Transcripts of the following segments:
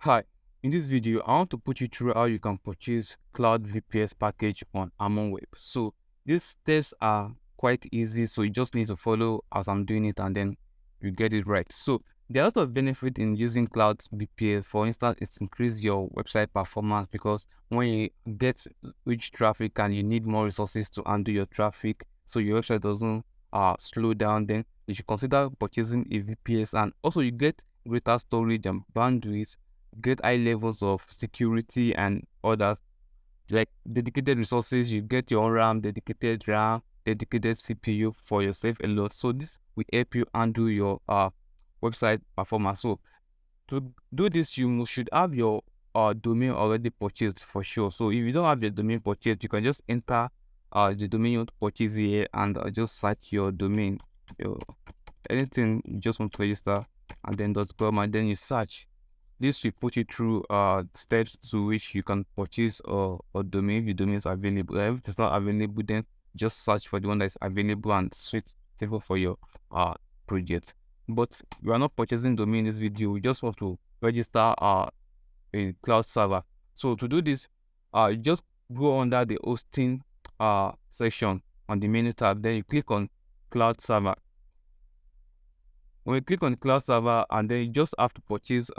Hi, in this video, I want to put you through how you can purchase cloud VPS package on HarmonWeb. So these steps are quite easy, so you just need to follow as I'm doing it and then you get it right. So there are a lot of benefit in using cloud VPS. For instance, it increases your website performance because when you get rich traffic and you need more resources to handle your traffic, so your website doesn't slow down, then you should consider purchasing a VPS, and also you get greater storage and bandwidth, get high levels of security and others like dedicated resources. You get your own RAM, dedicated CPU for yourself alone. So this will help you handle your website performance. So to do this, you should have your domain already purchased for sure. So if you don't have your domain purchased, you can just enter the domain you want to purchase here and just search your domain, your anything you just want to register, and then .com, and then you search. This will put you through steps to which you can purchase a domain if the domain is available. If it's not available, then just search for the one that is available and suitable for your project. But we are not purchasing domain in this video. We just want to register a cloud server. So to do this, you just go under the hosting section on the menu tab. Then you click on cloud server. When you click on cloud server, and then you just have to purchase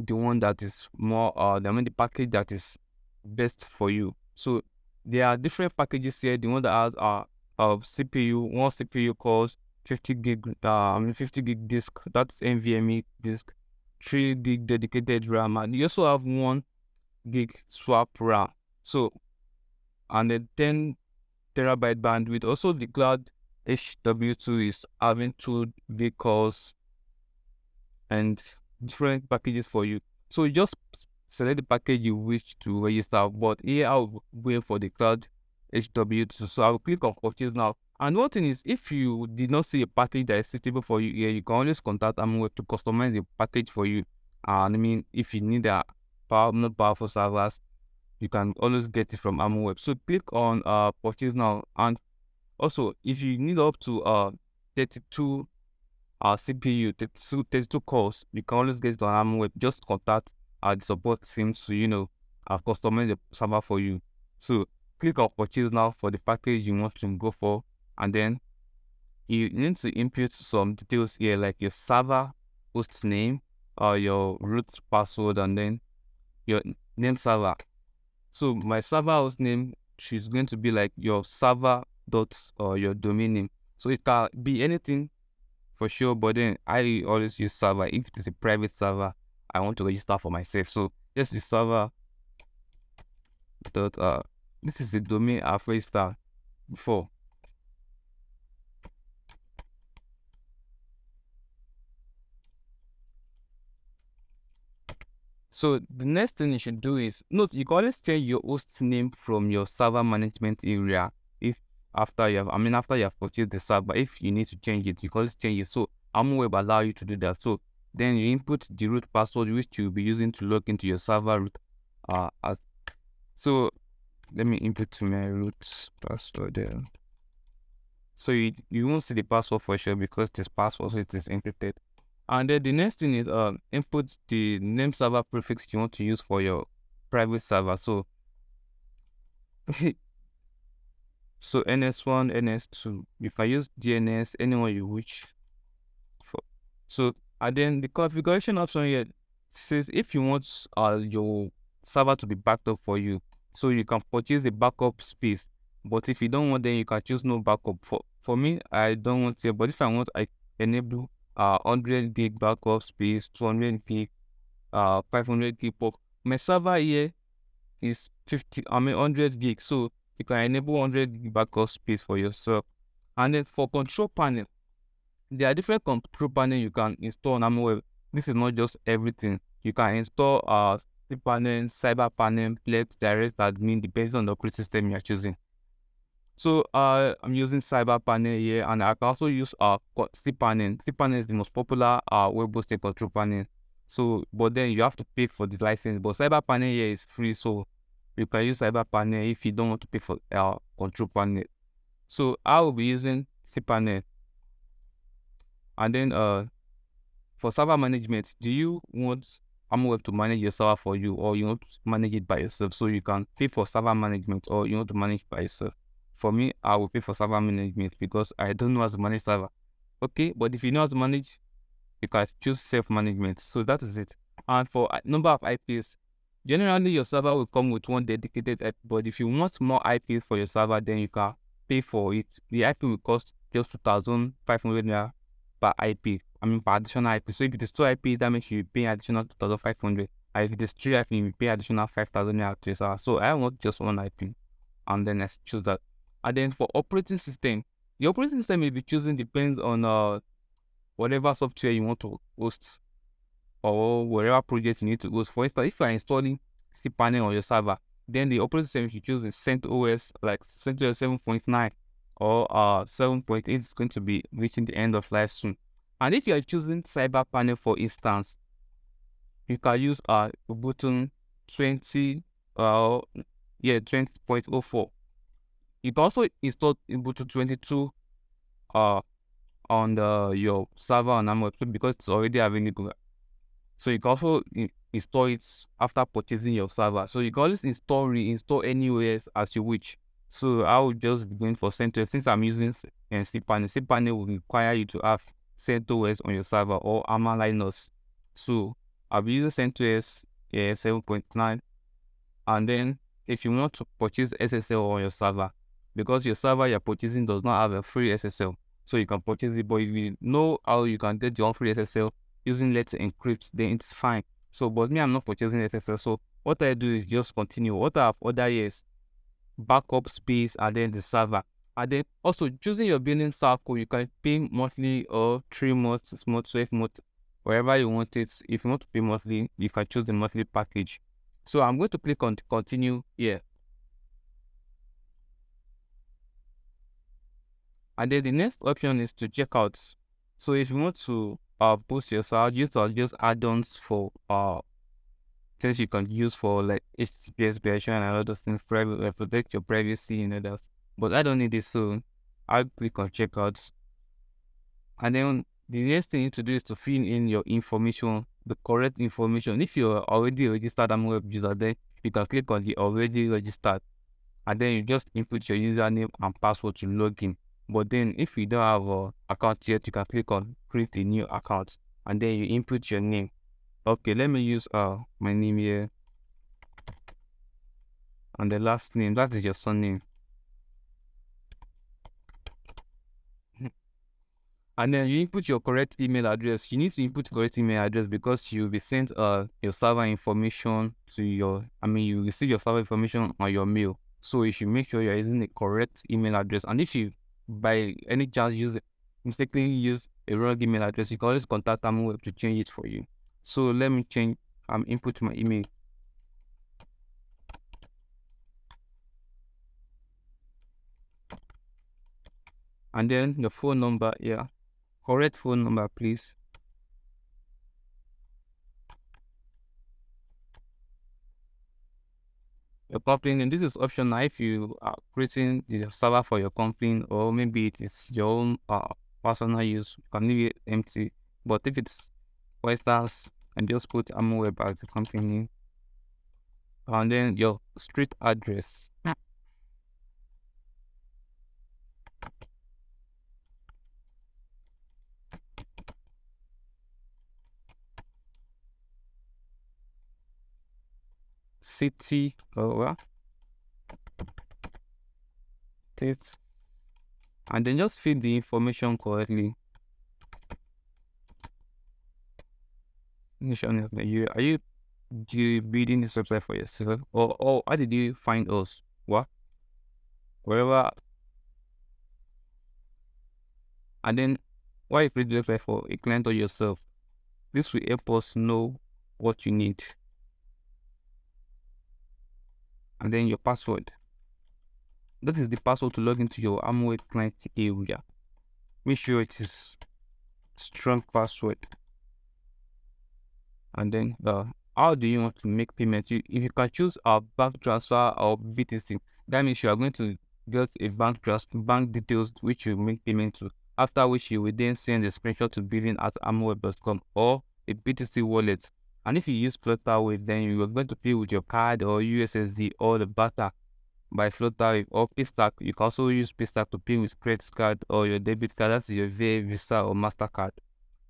the one that is more the package that is best for you. So there are different packages here. The one that has CPU, one CPU costs 50 gig disk, that's NVMe disk, 3 gig dedicated RAM, and you also have 1 gig swap RAM. So, and then 10 terabyte bandwidth. Also the cloud HW2 is having 2 gig cores and different packages for you. So you just select the package you wish to register. But here I'll wait for the cloud HW2. So I'll click on purchase now. And one thing is, if you did not see a package that is suitable for you here, you can always contact HarmonWeb to customize the package for you. And I mean, if you need a not powerful servers, you can always get it from HarmonWeb. So click on purchase now. And also, if you need up to 32 CPU, 32 cores, you can always get it on HarmonWeb. Just contact the support team to customize the server for you. So click on purchase now for the package you want to go for, and then you need to input some details here like your server host name, your root password, and then your name server. So my server host name is going to be like your server dot or your domain name. So it can be anything for sure, but then I always use server. If it is a private server, I want to register for myself. So just the server dot this is the domain I've registered before. So the next thing you should do is note you can always change your host name from your server management area if after you have purchased the server. If you need to change it, you can always change it. So HarmonWeb allow you to do that. So then you input the root password which you'll be using to log into your server root. So let me input my root password there. So you won't see the password for sure because this password it is encrypted. And then the next thing is input the name server prefix you want to use for your private server. So so NS1, NS2. If I use DNS, anyone you wish for. So and then the configuration option here says if you want your server to be backed up for you, so you can purchase a backup space. But if you don't want, then you can choose no backup. For me, I don't want it, but if I want, I enable 100 gig backup space, 200 gig, 500 gig. But my server here is 100 gig, so you can enable 100 gig backup space for yourself. And then for control panel, there are different control panel you can install on HarmonWeb. This is not just everything. You can install cPanel, CyberPanel, Plex, Direct Admin, depends on the operating system you are choosing. So I'm using CyberPanel here, and I can also use cPanel. cPanel is the most popular web hosting control panel. So, but then you have to pay for the license. But CyberPanel here is free, so you can use CyberPanel if you don't want to pay for control panel. So I will be using cPanel. And then for server management, do you want HarmonWeb to manage your server for you, or you want to manage it by yourself. So you can pay for server management, or you want to manage by yourself. For me, I will pay for server management because I don't know how to manage server. Okay, but if you know how to manage, you can choose self-management. So that is it. And for number of IPs, generally your server will come with one dedicated IP, but if you want more IPs for your server, then you can pay for it. The IP will cost just 2,500 naira per IP. I mean per additional IP. So if it is 2 IP, that means you pay additional 2,500. And if it is 3 IP, you pay additional 5,000 naira to your server. So I want just one IP, and then I choose that. And then for operating system, the operating system you'll be choosing depends on whatever software you want to host, or whatever project you need to host. For instance, if you are installing cPanel on your server, then the operating system you choose is CentOS, like CentOS 7.9 or 7.8 is going to be reaching the end of life soon. And if you are choosing CyberPanel, for instance, you can use Ubuntu 20.04. You can also install Ubuntu 22 on your server on HarmonWeb because it's already available. So you can also install it after purchasing your server. So you can always reinstall anywhere as you wish. So I will just be going for CentOS since I'm using cPanel. cPanel will require you to have CentOS on your server or Harmon Linux. So I'll be using CentOS 7.9. And then if you want to purchase SSL on your server, because your server you're purchasing does not have a free SSL, so you can purchase it. But if you know how you can get your own free SSL using Let's Encrypt, then it's fine. So, but me, I'm not purchasing SSL. So what I do is just continue. What I have ordered is backup space and then the server. And then also choosing your billing cycle, you can pay monthly or 3 months, 6 months, 12 months, wherever you want it. If you want to pay monthly, you can choose the monthly package. So I'm going to click on continue here. And then the next option is to check out. So if you want to boost your server, use add-ons for things you can use for like HTTPS version and other things, protect your privacy and others. But I don't need this, so I'll click on checkout. And then the next thing you need to do is to fill in your information, the correct information. If you're already registered HarmonWeb user, then you can click on the already registered, and then you just input your username and password to log in. But then if you don't have an account yet, you can click on create a new account, and then you input your name. Okay, let me use my name here, and the last name, that is your surname. And then you input your correct email address. You need to input correct email address because you'll be sent your server information to you receive your server information on your mail. So you should make sure you're using the correct email address. And if you by any chance mistakenly use a wrong email address, you can always contact HarmonWeb to change it for you. So let me change input my email. And then the phone number, correct phone number, please. Your company, and this is optional if you are creating the server for your company, or maybe it is your own personal use. You can leave it empty. But if it's for instance, and just put HarmonWeb as the company, and then your street address. City or state, and then just fill the information correctly. Are you building this website for yourself, or how did you find us? What? Wherever. And then why you create the website for a client or yourself? This will help us know what you need. And then your password. That is the password to log into your HarmonWeb client area. Make sure it is strong password. And then how do you want to make payment? If you can choose a bank transfer or BTC, that means you are going to get a bank details which you make payment to. After which you will then send a screenshot to billing@harmonweb.com or a BTC wallet. And if you use Flutterwave, then you are going to pay with your card or USSD or the barter by Flutterwave or Paystack. You can also use Paystack to pay with credit card or your debit card. That's your VA, Visa, or MasterCard.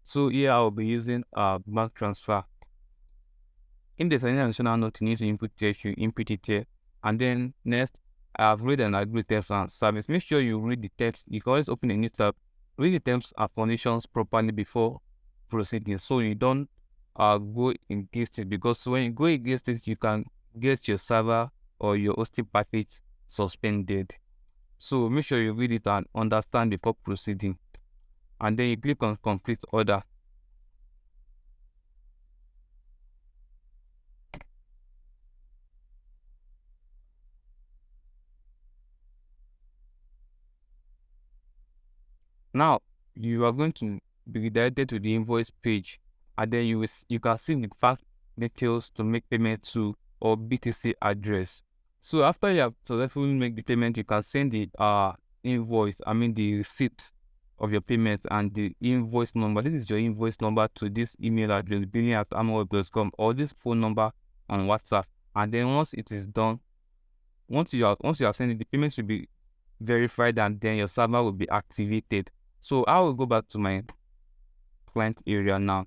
So here I'll be using bank transfer. If there's any additional note you need to input here, you input it here. And then next, I've read and agreed terms and service. Make sure you read the text. You can always open a new tab, read the terms and conditions properly before proceeding, so you don't go against it, because when you go against it, you can get your server or your hosting package suspended. So make sure you read it and understand before proceeding, and then you click on complete order. Now you are going to be redirected to the invoice page, and then you can see the fact details to make payment to or BTC address. So after you have successfully make the payment, you can send the invoice, the receipt of your payment and the invoice number. This is your invoice number to this email address, billing@harmonweb.com, or this phone number on WhatsApp. And then once it is done, once you have sent it, the payment should be verified, and then your server will be activated. So I will go back to my client area now.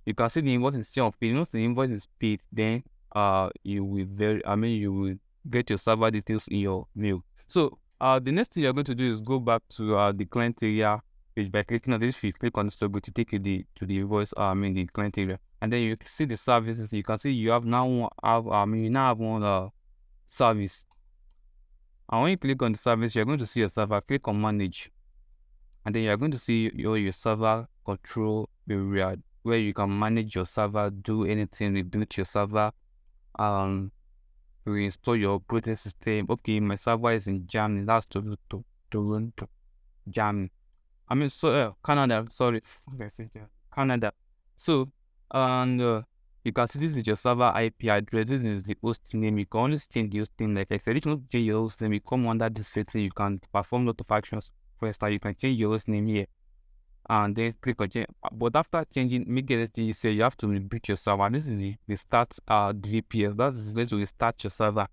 You can see the invoice is still on paid. Once the invoice is paid, then you will get your server details in your mail. So the next thing you're going to do is go back to the client area page by clicking on this. If you click on this logo to take you to the invoice, the client area, and then you see the services. You can see you now have one service. And when you click on the service, you're going to see your server. Click on manage, and then you're going to see your server control area, where you can manage your server, do anything, reboot your server, reinstall your operating system. Okay, my server is in Germany. That's Toronto, Germany. Canada. Sorry, Canada. So, and you can see this is your server IP address. This is the host name. You can only change the host name. Like I said, if you don't change your host name, you come under this setting. You can perform lot of actions. For instance, you can change your host name here, and then click on change. But after changing, make anything you say, you have to reboot your server. This is the restart the VPS. That is going to restart your server.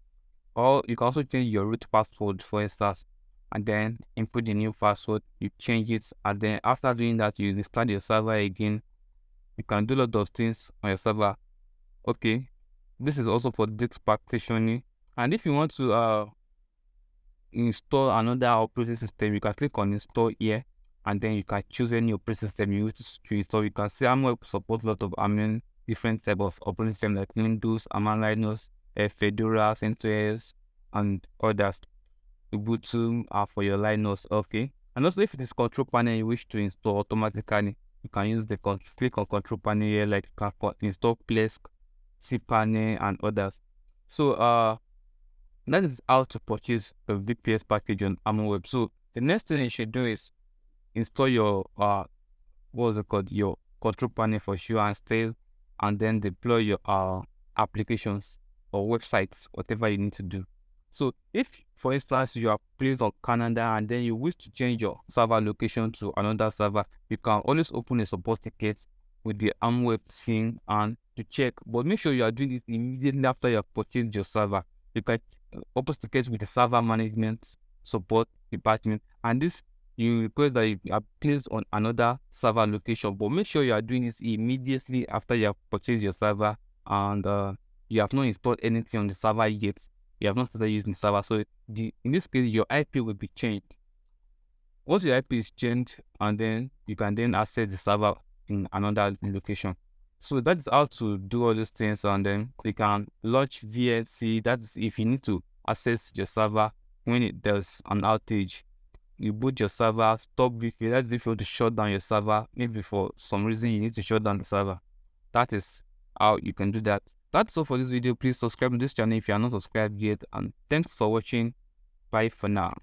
Or you can also change your root password, for instance, and then input the new password. You change it, and then after doing that, you restart your server again. You can do a lot of things on your server. Okay, this is also for disk partitioning. And if you want to install another operating system, you can click on install here, and then you can choose any operating system you wish to install. You can see HarmonWeb supports a lot of different type of operating systems like Windows, Linux, Fedora, CentOS, and others. Ubuntu for your Linux. Okay, and also if it is control panel you wish to install automatically, you can use the click on control panel here, like you can install Plesk, cPanel, and others. So that is how to purchase a VPS package on HarmonWeb. So the next thing you should do is install your your control panel for sure, and still, and then deploy your applications or websites, whatever you need to do. So if, for instance, you are placed on Canada and then you wish to change your server location to another server, you can always open a support ticket with the HarmonWeb team and to check. But make sure you are doing it immediately after you have purchased your server. You can open tickets with the server management support department, and this you request that you are placed on another server location. But make sure you are doing this immediately after you have purchased your server and you have not installed anything on the server yet. You have not started using the server. So in this case, your IP will be changed. Once your IP is changed, and then you can then access the server in another location. So that is how to do all these things, and then you can launch VNC. That's if you need to access your server when there's an outage. You boot your server, stop VPS. That's if you want to shut down your server. Maybe for some reason you need to shut down the server. That is how you can do that. That's all for this video. Please subscribe to this channel if you are not subscribed yet, and thanks for watching. Bye for now.